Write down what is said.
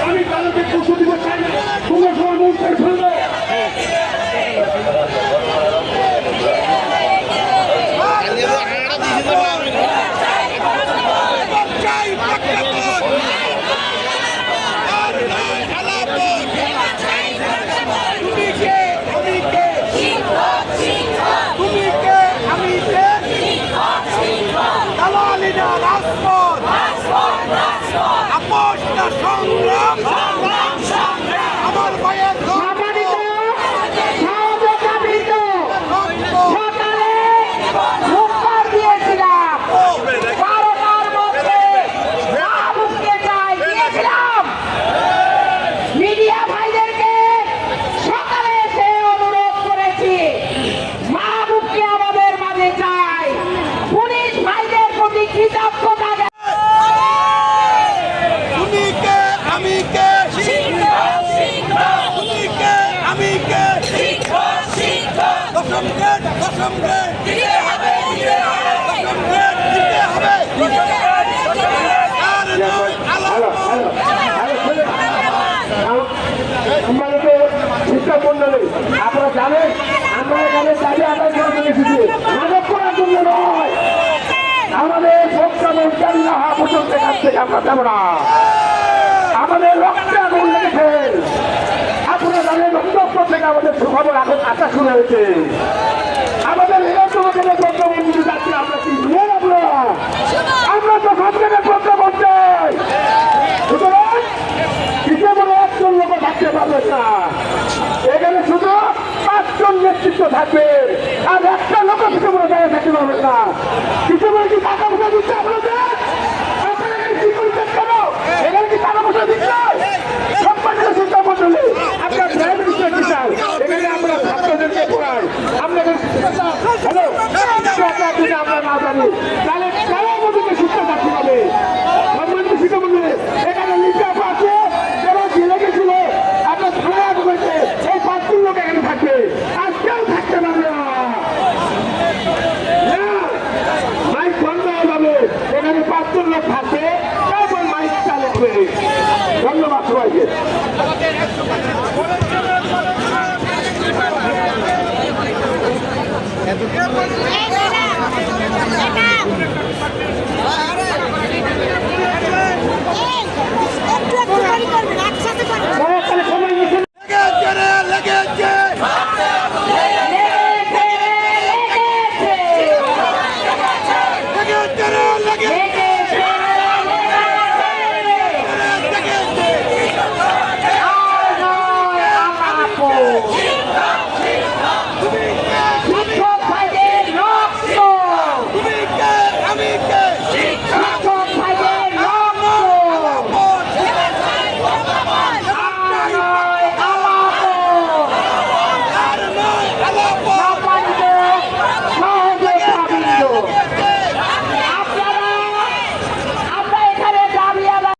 আমি তাদেরকে পশু দিতে চাই না, তোমরা সবাই মুখ ছেড়ে ফেলবে। আমার ভাইয়ের শিক্ষা মন্ডলী আপনারা জানেন আমরা এখানে দাবি আদায় করে এসেছি, মাদক করার জন্য নয়। আমাদের ভোক্তামন্ত্রীরা পর্যন্ত এখান থেকে আমরা দেব না। আমাদের রক্তে আগুন লেগেছে, আপনারা জানেন রক্ত থেকে আমাদের সুখবর এখন আসা শুরু হয়েছে। আমাদের ভোক্তামন্ত্রী যাচ্ছি আমরা কি নিয়ে নেব? আমরা তো সব জায়গায় ভোক্তামন্ত্রী, সুতরাং কিছু বলে একজন লোক থাকতে পারবে না। এখানে শুধু 5 জন নেতৃত্ব থাকবে, আর একটা লোক কিছু বলে জায়গায় থাকতে পারবে না। কিছু বলে কি টাকা পয়সা দিচ্ছে আপনাদের? আপনারা এখানে কি করছেন কেন? এখানে কি টাকা পয়সা দিচ্ছে? সম্মানিত শিক্ষা মন্ডলী, আপনার প্রাইভেট স্কুল টিচার, এখানে আমরা ছাত্রদেরকে পড়াই। আমরা হ্যালো আমরা না জানি তাহলে কারো মধ্যে শিক্ষা থাকতে হবে। সম্মানিত শিক্ষা মন্ডলী, এখানে লিখাপ আছে যারা জেলে গেছিল, আপনার থানায় বলছে এই 5 জন লোক এখানে থাকবে, আজকেও থাকতে পারবে না। মাইক বন্ধ হয়ে যাবে, এখানে 5 জন লোক থাকবে, তারপর মাইক চালু হবে। ধন্যবাদ সবাইকে। এটা